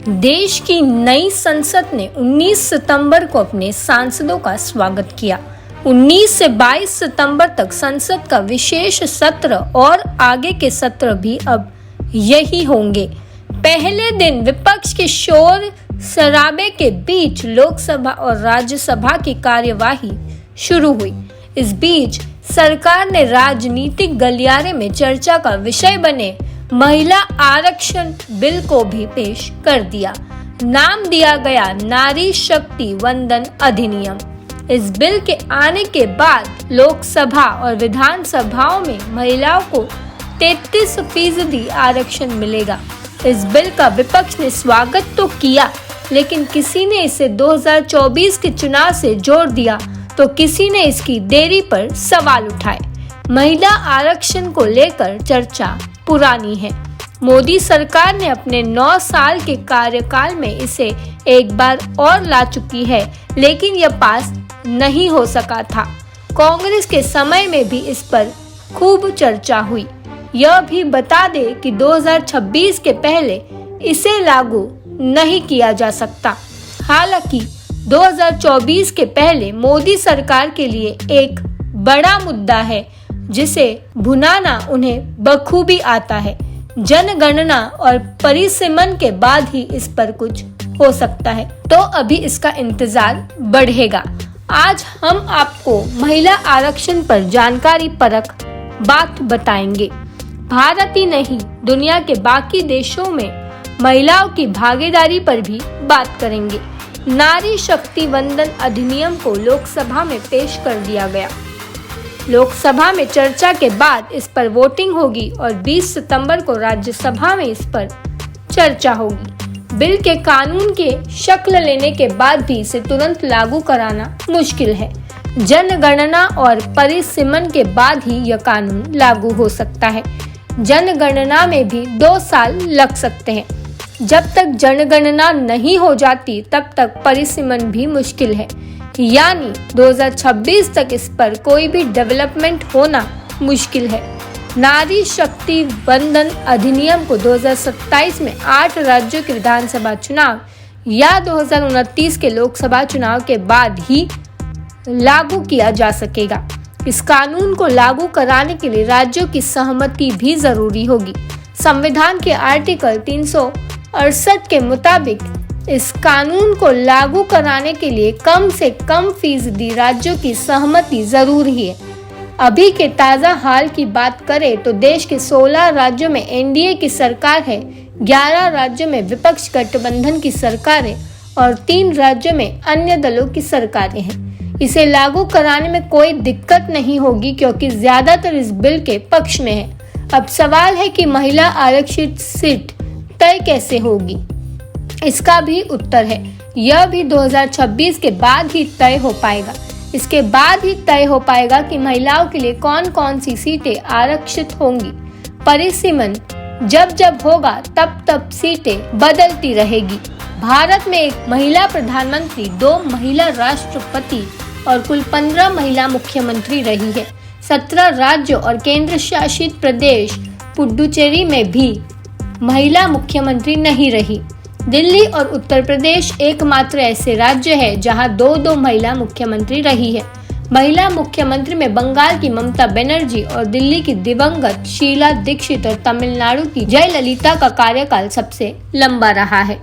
देश की नई संसद ने 19 सितंबर को अपने सांसदों का स्वागत किया। 19 से 22 सितंबर तक संसद का विशेष सत्र और आगे के सत्र भी अब यही होंगे। पहले दिन विपक्ष के शोर शराबे के बीच लोकसभा और राज्यसभा की कार्यवाही शुरू हुई। इस बीच सरकार ने राजनीतिक गलियारे में चर्चा का विषय बने महिला आरक्षण बिल को भी पेश कर दिया। नाम दिया गया नारी शक्ति वंदन अधिनियम। इस बिल के आने के बाद लोकसभा और विधानसभाओं में महिलाओं को 33% आरक्षण मिलेगा। इस बिल का विपक्ष ने स्वागत तो किया, लेकिन किसी ने इसे 2024 के चुनाव से जोड़ दिया तो किसी ने इसकी देरी पर सवाल उठाए। महिला आरक्षण को लेकर चर्चा पुरानी है। मोदी सरकार ने अपने 9 साल के कार्यकाल में इसे एक बार और ला चुकी है, लेकिन यह पास नहीं हो सका था। कांग्रेस के समय में भी इस पर खूब चर्चा हुई। यह भी बता दे कि 2026 के पहले इसे लागू नहीं किया जा सकता। हालांकि 2024 के पहले मोदी सरकार के लिए एक बड़ा मुद्दा है, जिसे भुनाना उन्हें बखूबी आता है। जनगणना और परिसीमन के बाद ही इस पर कुछ हो सकता है, तो अभी इसका इंतजार बढ़ेगा। आज हम आपको महिला आरक्षण पर जानकारी परख बात बताएंगे। भारत ही नहीं, दुनिया के बाकी देशों में महिलाओं की भागीदारी पर भी बात करेंगे। नारी शक्ति वंदन अधिनियम को लोकसभा में पेश कर दिया गया। लोकसभा में चर्चा के बाद इस पर वोटिंग होगी और 20 सितंबर को राज्यसभा में इस पर चर्चा होगी। बिल के कानून के शक्ल लेने के बाद भी इसे तुरंत लागू कराना मुश्किल है। जनगणना और परिसीमन के बाद ही यह कानून लागू हो सकता है। जनगणना में भी 2 साल लग सकते हैं। जब तक जनगणना नहीं हो जाती तब तक परिसीमन भी मुश्किल है, यानी 2026 तक इस पर कोई भी डेवलपमेंट होना मुश्किल है। नारी शक्ति वंदन अधिनियम को 2027 में 8 राज्यों के विधानसभा चुनाव या 2029 के लोकसभा चुनाव के बाद ही लागू किया जा सकेगा। इस कानून को लागू कराने के लिए राज्यों की सहमति भी जरूरी होगी। संविधान के आर्टिकल 368 के मुताबिक इस कानून को लागू कराने के लिए कम से कम फीसदी राज्यों की सहमति जरूरी है। अभी के ताज़ा हाल की बात करें तो देश के 16 राज्यों में एनडीए की सरकार है, 11 राज्यों में विपक्ष गठबंधन की सरकारें और 3 राज्यों में अन्य दलों की सरकारें हैं। इसे लागू कराने में कोई दिक्कत नहीं होगी, क्योंकि ज्यादातर इस बिल के पक्ष में है। अब सवाल है कि महिला आरक्षित सीट तय कैसे होगी। इसका भी उत्तर है, यह भी 2026 के बाद ही तय हो पाएगा। इसके बाद ही तय हो पाएगा कि महिलाओं के लिए कौन कौन सी सीटें आरक्षित होंगी। परिसीमन जब जब होगा तब तब सीटें बदलती रहेगी। भारत में 1 महिला प्रधानमंत्री, 2 महिला राष्ट्रपति और कुल 15 महिला मुख्यमंत्री रही है। 17 राज्यों और केंद्र शासित प्रदेश पुडुचेरी में भी महिला मुख्यमंत्री नहीं रही। दिल्ली और उत्तर प्रदेश एकमात्र ऐसे राज्य है जहां 2 महिला मुख्यमंत्री रही है। महिला मुख्यमंत्री में बंगाल की ममता बनर्जी और दिल्ली की दिवंगत शीला दीक्षित और तमिलनाडु की जयललिता का कार्यकाल सबसे लंबा रहा है।